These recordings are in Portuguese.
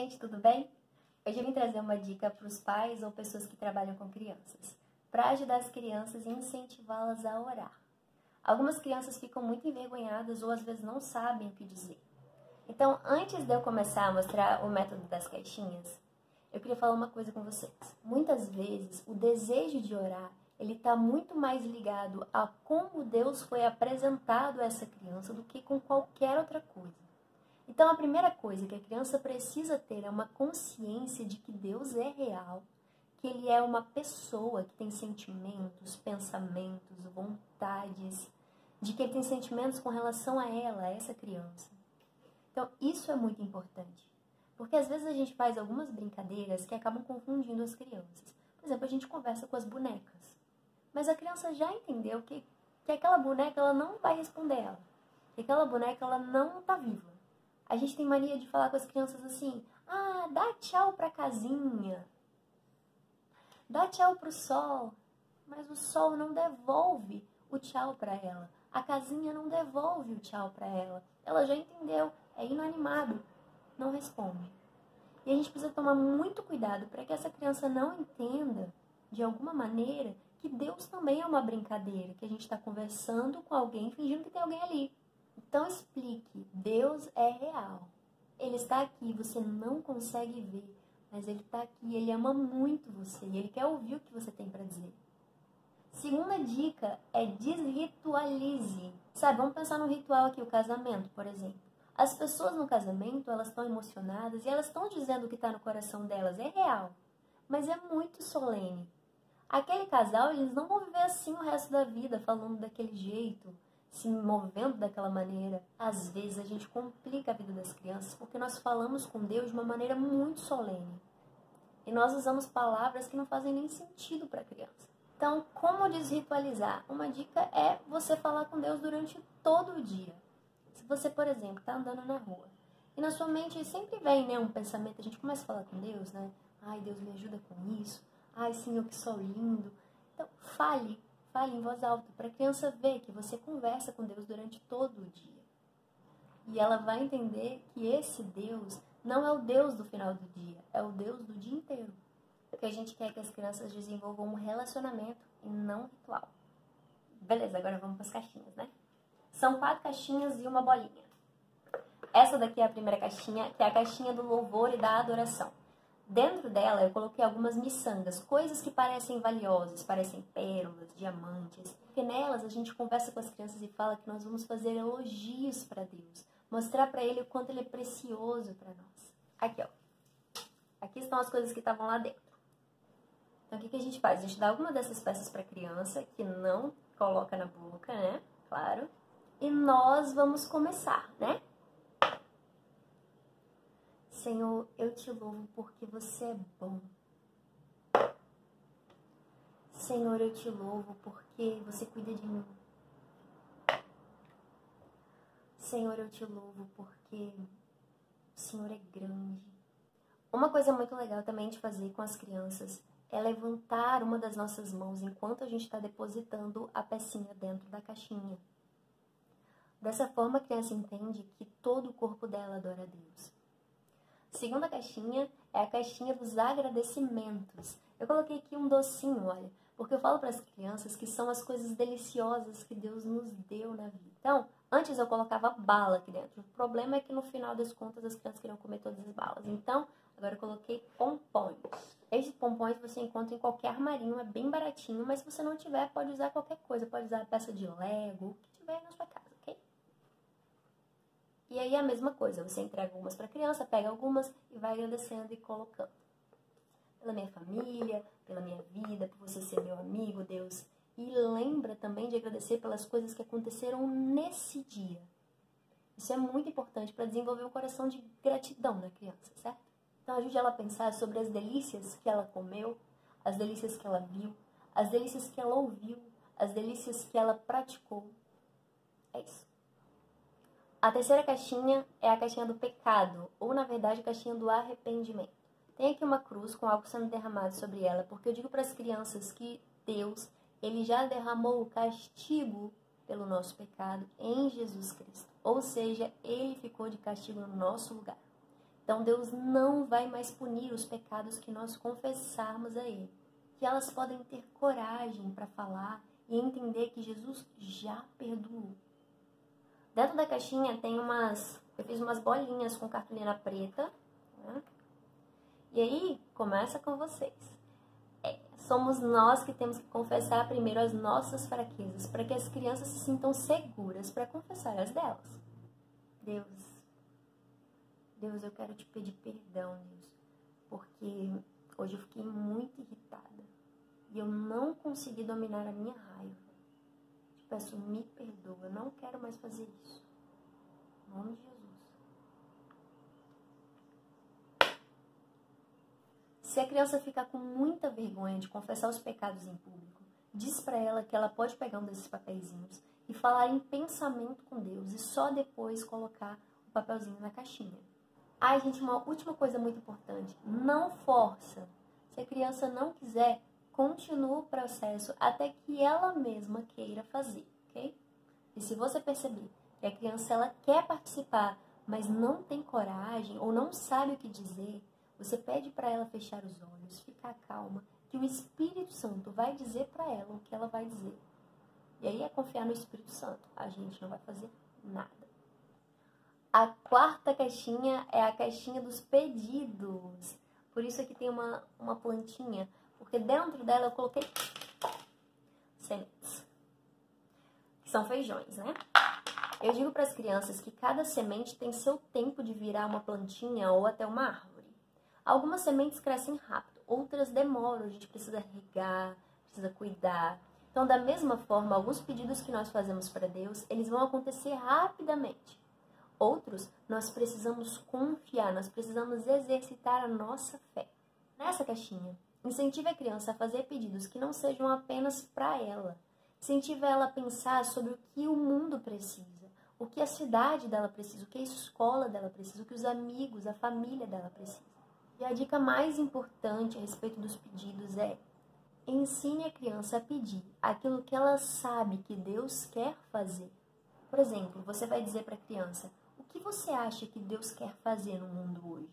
gente, tudo bem? Hoje eu vim trazer uma dica para os pais ou pessoas que trabalham com crianças, para ajudar as crianças e incentivá-las a orar. Algumas crianças ficam muito envergonhadas ou às vezes não sabem o que dizer. Então, antes de eu começar a mostrar o método das caixinhas, eu queria falar uma coisa com vocês. Muitas vezes, o desejo de orar, ele está muito mais ligado a como Deus foi apresentado a essa criança do que com qualquer outra coisa. Então, a primeira coisa que a criança precisa ter é uma consciência de que Deus é real, que Ele é uma pessoa que tem sentimentos, pensamentos, vontades, de que Ele tem sentimentos com relação a ela, a essa criança. Então, isso é muito importante, porque às vezes a gente faz algumas brincadeiras que acabam confundindo as crianças. Por exemplo, a gente conversa com as bonecas, mas a criança já entendeu que aquela boneca ela não vai responder ela, que aquela boneca ela não está viva. A gente tem mania de falar com as crianças assim, dá tchau pra casinha, dá tchau pro sol, mas o sol não devolve o tchau pra ela, a casinha não devolve o tchau pra ela, ela já entendeu, é inanimado, não responde. E a gente precisa tomar muito cuidado para que essa criança não entenda, de alguma maneira, que Deus também é uma brincadeira, que a gente está conversando com alguém, fingindo que tem alguém ali. Então explique, Deus é real. Ele está aqui, você não consegue ver, mas Ele está aqui, Ele ama muito você e Ele quer ouvir o que você tem para dizer. Segunda dica é desritualize. Sabe, vamos pensar no ritual aqui, o casamento, por exemplo. As pessoas no casamento, elas estão emocionadas e elas estão dizendo o que está no coração delas, é real, mas é muito solene. Aquele casal, eles não vão viver assim o resto da vida, falando daquele jeito, se movendo daquela maneira. Às vezes a gente complica a vida das crianças porque nós falamos com Deus de uma maneira muito solene. E nós usamos palavras que não fazem nem sentido para a criança. Então, como desritualizar? Uma dica é você falar com Deus durante todo o dia. Se você, por exemplo, está andando na rua e na sua mente sempre vem um pensamento, a gente começa a falar com Deus, Ai, Deus me ajuda com isso. Ai, Senhor, que sol lindo. Então, fale em voz alta, para a criança ver que você conversa com Deus durante todo o dia. E ela vai entender que esse Deus não é o Deus do final do dia, é o Deus do dia inteiro. Porque a gente quer que as crianças desenvolvam um relacionamento e não um ritual. Beleza, agora vamos para as caixinhas, São 4 caixinhas e uma bolinha. Essa daqui é a primeira caixinha, que é a caixinha do louvor e da adoração. Dentro dela eu coloquei algumas miçangas, coisas que parecem valiosas, parecem pérolas, diamantes. Porque nelas a gente conversa com as crianças e fala que nós vamos fazer elogios para Deus. Mostrar para Ele o quanto Ele é precioso para nós. Aqui, ó. Aqui estão as coisas que estavam lá dentro. Então o que a gente faz? A gente dá alguma dessas peças para a criança, que não coloca na boca, Claro. E nós vamos começar, Senhor, eu te louvo porque você é bom. Senhor, eu te louvo porque você cuida de mim. Senhor, eu te louvo porque o Senhor é grande. Uma coisa muito legal também de fazer com as crianças é levantar uma das nossas mãos enquanto a gente está depositando a pecinha dentro da caixinha. Dessa forma, a criança entende que todo o corpo dela adora a Deus. Segunda caixinha é a caixinha dos agradecimentos. Eu coloquei aqui um docinho, olha, porque eu falo para as crianças que são as coisas deliciosas que Deus nos deu na vida. Então, antes eu colocava bala aqui dentro. O problema é que no final das contas as crianças queriam comer todas as balas. Então, agora eu coloquei pompons. Esses pompons você encontra em qualquer armarinho, é bem baratinho, mas se você não tiver, pode usar qualquer coisa. Pode usar peça de Lego, o que tiver aí na sua casa, ok? E aí a mesma coisa, você entrega algumas para a criança, pega algumas e vai agradecendo e colocando. Pela minha família, pela minha vida, por você ser meu amigo, Deus. E lembra também de agradecer pelas coisas que aconteceram nesse dia. Isso é muito importante para desenvolver um coração de gratidão na criança, certo? Então ajude ela a pensar sobre as delícias que ela comeu, as delícias que ela viu, as delícias que ela ouviu, as delícias que ela praticou. É isso. A terceira caixinha é a caixinha do pecado, ou na verdade a caixinha do arrependimento. Tem aqui uma cruz com algo sendo derramado sobre ela, porque eu digo para as crianças que Deus, Ele já derramou o castigo pelo nosso pecado em Jesus Cristo. Ou seja, Ele ficou de castigo no nosso lugar. Então Deus não vai mais punir os pecados que nós confessarmos a Ele. Que elas podem ter coragem para falar e entender que Jesus já perdoou. Dentro da caixinha tem eu fiz umas bolinhas com cartolina preta, né? E aí, começa com vocês. Somos nós que temos que confessar primeiro as nossas fraquezas, para que as crianças se sintam seguras para confessar as delas. Deus, eu quero te pedir perdão, Deus, porque hoje eu fiquei muito irritada e eu não consegui dominar a minha raiva. Te peço, me perdoa, eu não quero mais fazer isso. Em nome de Jesus. Se a criança ficar com muita vergonha de confessar os pecados em público, diz para ela que ela pode pegar um desses papeizinhos e falar em pensamento com Deus e só depois colocar o papelzinho na caixinha. Ai, gente, uma última coisa muito importante. Não força. Se a criança não quiser, continua o processo até que ela mesma queira fazer, ok? E se você perceber que a criança ela quer participar, mas não tem coragem ou não sabe o que dizer, você pede para ela fechar os olhos, ficar calma, que o Espírito Santo vai dizer para ela o que ela vai dizer. E aí é confiar no Espírito Santo. A gente não vai fazer nada. A quarta caixinha é a caixinha dos pedidos. Por isso aqui tem uma plantinha, porque dentro dela eu coloquei sementes, que são feijões, né? Eu digo para as crianças que cada semente tem seu tempo de virar uma plantinha ou até uma árvore. Algumas sementes crescem rápido, outras demoram, a gente precisa regar, precisa cuidar. Então, da mesma forma, alguns pedidos que nós fazemos para Deus, eles vão acontecer rapidamente. Outros, nós precisamos confiar, nós precisamos exercitar a nossa fé. Nessa caixinha, incentive a criança a fazer pedidos que não sejam apenas para ela. Incentive ela a pensar sobre o que o mundo precisa, o que a cidade dela precisa, o que a escola dela precisa, o que os amigos, a família dela precisa. E a dica mais importante a respeito dos pedidos é: ensine a criança a pedir aquilo que ela sabe que Deus quer fazer. Por exemplo, você vai dizer para a criança: o que você acha que Deus quer fazer no mundo hoje?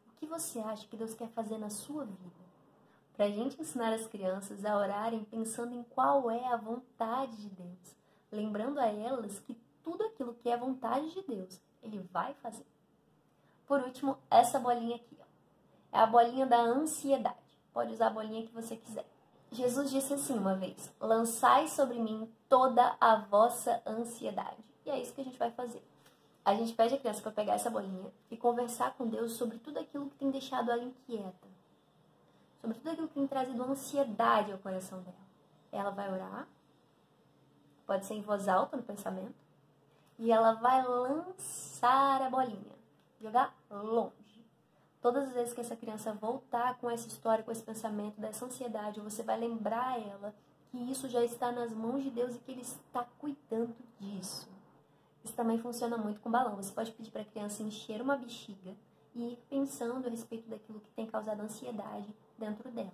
O que você acha que Deus quer fazer na sua vida? Para a gente ensinar as crianças a orarem pensando em qual é a vontade de Deus, lembrando a elas que tudo aquilo que é vontade de Deus, Ele vai fazer. Por último, essa bolinha aqui, ó. É a bolinha da ansiedade. Pode usar a bolinha que você quiser. Jesus disse assim uma vez: lançai sobre mim toda a vossa ansiedade. E é isso que a gente vai fazer. A gente pede a criança para pegar essa bolinha e conversar com Deus sobre tudo aquilo que tem deixado ela inquieta. Sobre tudo aquilo que tem trazido ansiedade ao coração dela. Ela vai orar. Pode ser em voz alta no pensamento. E ela vai lançar a bolinha. Jogar longe. Todas as vezes que essa criança voltar com essa história, com esse pensamento, dessa ansiedade, você vai lembrar ela que isso já está nas mãos de Deus e que Ele está cuidando disso. Isso também funciona muito com balão. Você pode pedir para a criança encher uma bexiga e ir pensando a respeito daquilo que tem causado ansiedade dentro dela.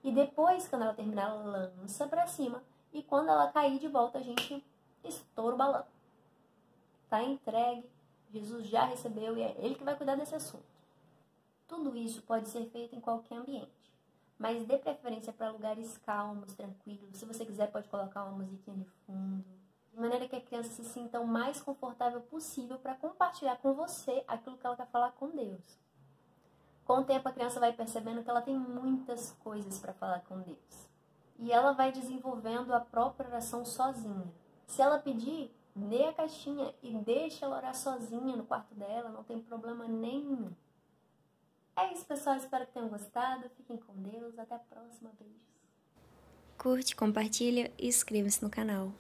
E depois, quando ela terminar, ela lança para cima. E quando ela cair de volta, a gente estoura o balão. Tá entregue, Jesus já recebeu e é Ele que vai cuidar desse assunto. Tudo isso pode ser feito em qualquer ambiente, mas dê preferência para lugares calmos, tranquilos. Se você quiser, pode colocar uma musiquinha de fundo, de maneira que a criança se sinta o mais confortável possível para compartilhar com você aquilo que ela quer falar com Deus. Com o tempo, a criança vai percebendo que ela tem muitas coisas para falar com Deus. E ela vai desenvolvendo a própria oração sozinha. Se ela pedir, dê a caixinha e deixe ela orar sozinha no quarto dela, não tem problema nenhum. É isso, pessoal. Espero que tenham gostado. Fiquem com Deus. Até a próxima. Beijos. Curte, compartilha e inscreva-se no canal.